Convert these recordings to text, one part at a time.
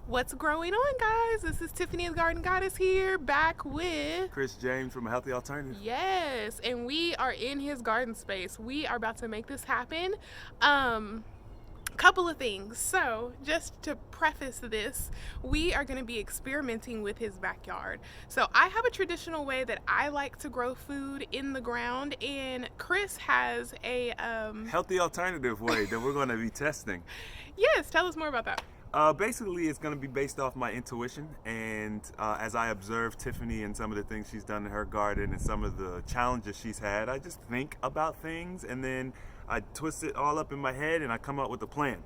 What's going on, guys? This is Tiffany the Garden Goddess here, back with Chris James from A Healthy Alternative. Yes, and we are in his garden space. We are about to make this happen. Couple of things. So, just to preface this, we are going to be experimenting with his backyard. So, I have a traditional way that I like to grow food in the ground, and Chris has a Healthy alternative way that we're going to be testing. Yes, tell us more about that. Basically, it's going to be based off my intuition, and as I observe Tiffany and some of the things she's done in her garden and some of the challenges she's had, I just think about things and then I twist it all up in my head and I come up with a plan.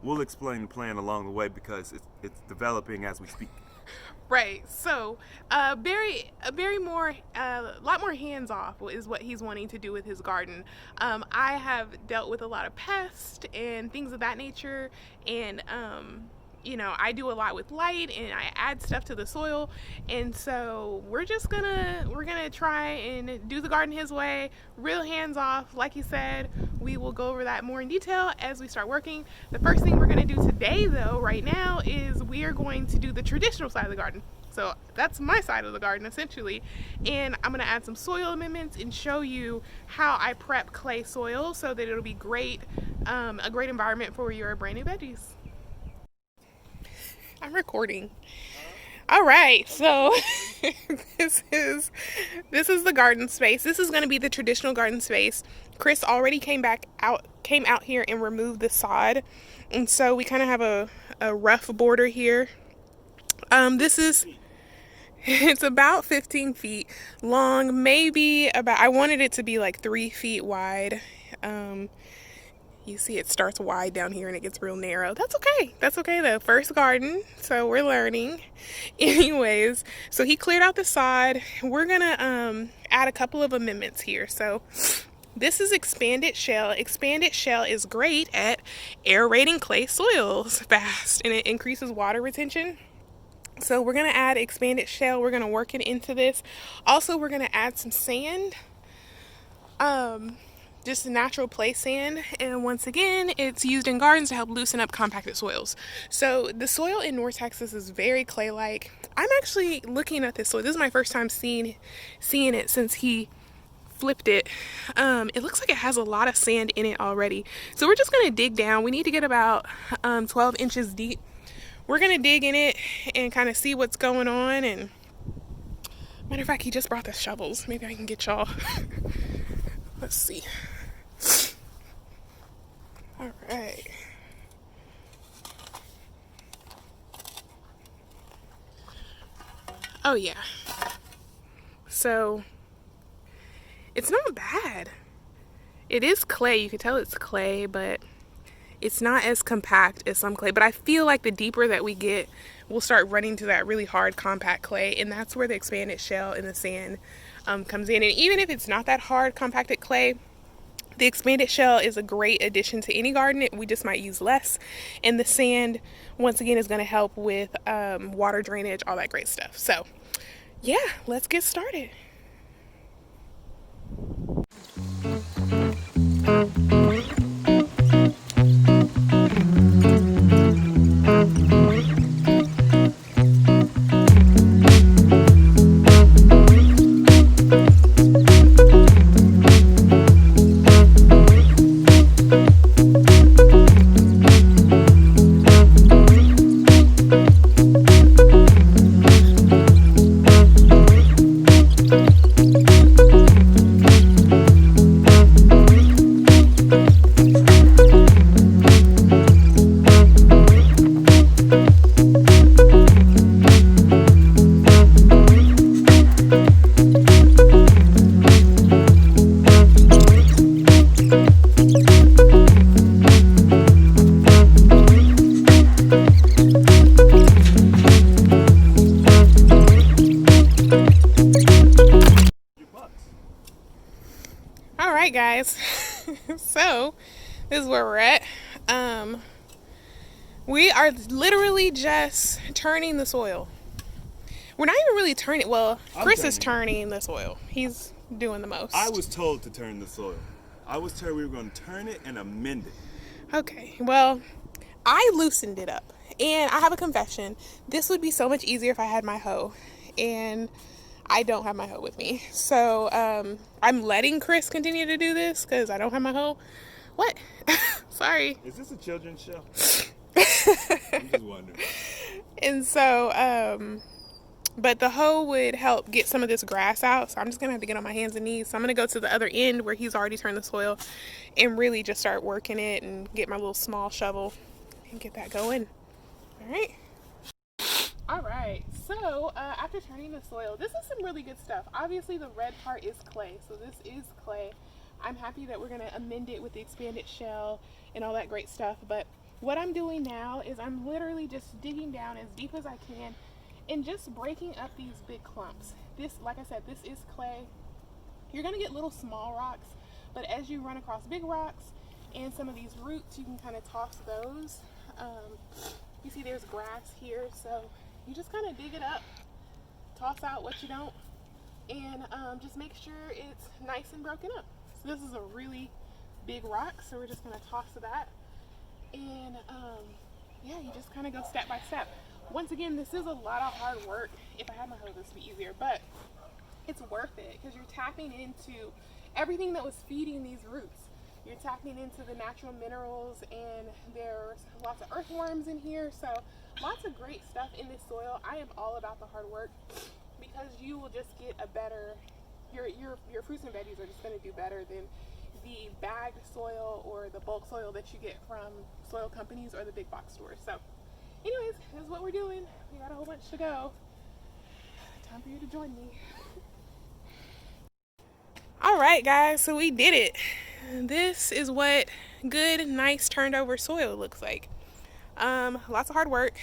We'll explain the plan along the way because it's developing as we speak. Right. So, a lot more hands off is what he's wanting to do with his garden. I have dealt with a lot of pests and things of that nature, and I do a lot with light, and I add stuff to the soil, and so we're gonna try and do the garden his way, real hands off. Like you said, we will go over that more in detail as we start working. The first thing we're gonna do today, though, right now, is we are going to do the traditional side of the garden. So that's my side of the garden essentially, and I'm gonna add some soil amendments and show you how I prep clay soil so that it'll be great, a great environment for your brand new veggies. I'm recording. All right, so this is the garden space. This is going to be the traditional garden space. Chris already came out here and removed the sod, and so we kind of have a rough border here. It's about 15 feet long, maybe about. I wanted it to be like 3 feet wide. You see it starts wide down here and it gets real narrow. That's okay. That's okay though. First garden, so we're learning. Anyways, so he cleared out the sod. We're gonna add a couple of amendments here. So this is expanded shell. Expanded shell is great at aerating clay soils fast, and it increases water retention. So we're gonna add expanded shell. We're gonna work it into this. Also, we're gonna add some sand. Just natural place sand, and once again, it's used in gardens to help loosen up compacted soils. So the soil in North Texas is very clay-like. I'm actually looking at this soil. This is my first time seeing it since he flipped it. It looks like it has a lot of sand in it already. So we're just gonna dig down. We need to get about 12 inches deep. We're gonna dig in it and kind of see what's going on. And matter of fact, he just brought the shovels. Maybe I can get y'all. Let's see. All right. Oh yeah. So it's not bad. It is clay. You can tell it's clay, but it's not as compact as some clay. But I feel like the deeper that we get, we'll start running to that really hard compact clay, and that's where the expanded shell and the sand comes in. And even if it's not that hard compacted clay, the expanded shell is a great addition to any garden. We just might use less. And the sand, once again, is going to help with water drainage, all that great stuff. So, yeah, let's get started. Alright guys, so this is where we're at. We are literally just turning the soil. We're not even really Chris is turning the soil. He's doing the most. I was told to turn the soil. I was told we were going to turn it and amend it. Okay, well, I loosened it up. And I have a confession. This would be so much easier if I had my hoe. And I don't have my hoe with me. So I'm letting Chris continue to do this because I don't have my hoe. What? Sorry. Is this a children's show? I'm just wondering. And so, but the hoe would help get some of this grass out. So I'm just going to have to get on my hands and knees. So I'm going to go to the other end where he's already turned the soil and really just start working it and get my little small shovel and get that going. All right. All right. So after turning the soil, this is some really good stuff. Obviously, the red part is clay. So this is clay. I'm happy that we're going to amend it with the expanded shell and all that great stuff. But what I'm doing now is I'm literally just digging down as deep as I can and just breaking up these big clumps. This, like I said, this is clay. You're going to get little small rocks, but as you run across big rocks and some of these roots, you can kind of toss those. You see there's grass here, so you just kind of dig it up, toss out what you don't, and just make sure it's nice and broken up. So this is a really big rock, so we're just going to toss that. And yeah, you just kind of go step by step. Once again, this is a lot of hard work. If I had my hoe, this would be easier, but it's worth it because you're tapping into everything that was feeding these roots. You're tapping into the natural minerals, and there's lots of earthworms in here, so lots of great stuff in this soil. I am all about the hard work because you will just get a better, your fruits and veggies are just going to do better than the bagged soil or the bulk soil that you get from soil companies or the big box stores. So anyways, this is what we're doing. We got a whole bunch to go. Time for you to join me. All right, guys, so we did it. This is what good, nice turned over soil looks like. Lots of hard work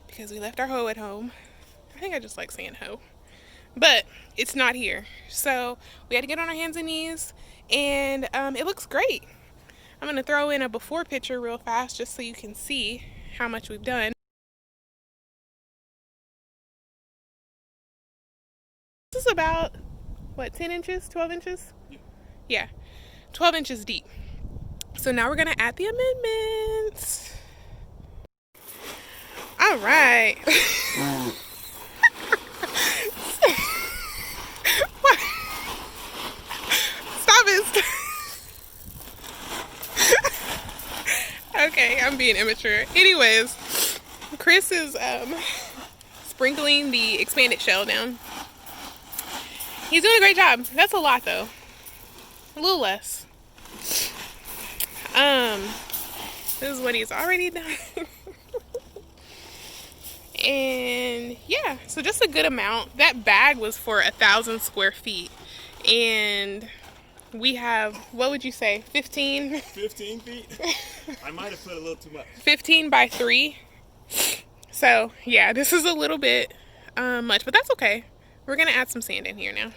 because we left our hoe at home. I think I just like saying hoe, but it's not here. So we had to get on our hands and knees, and it looks great. I'm gonna throw in a before picture real fast just so you can see how much we've done. This is about, what, 10 inches, 12 inches? Yeah, 12 inches deep. So now we're gonna add the amendments. All right. Stop it. Okay, I'm being immature. Anyways, Chris is sprinkling the expanded shell down. He's doing a great job. That's a lot though. A little less. This is what he's already done. And yeah, so just a good amount. That bag was for 1,000 square feet. And we have, what would you say, 15? 15 feet? I might have put a little too much. 15 by 3. So yeah, this is a little bit much, but that's okay. We're gonna add some sand in here now.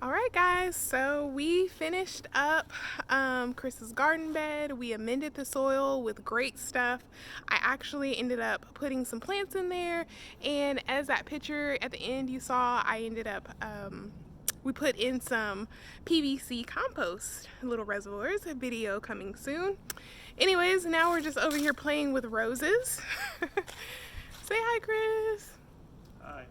All right, guys, so we finished up Chris's garden bed. We amended the soil with great stuff. I actually ended up putting some plants in there, and as that picture at the end you saw, I ended up we put in some PVC compost little reservoirs. A video coming soon. Anyways, now we're just over here playing with roses. Say hi, Chris. Hi.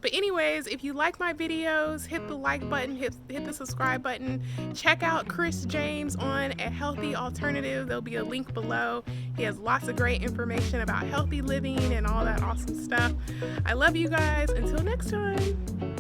But anyways, if you like my videos, hit the like button, hit the subscribe button. Check out Chris James on A Healthy Alternative. There'll be a link below. He has lots of great information about healthy living and all that awesome stuff. I love you guys. Until next time.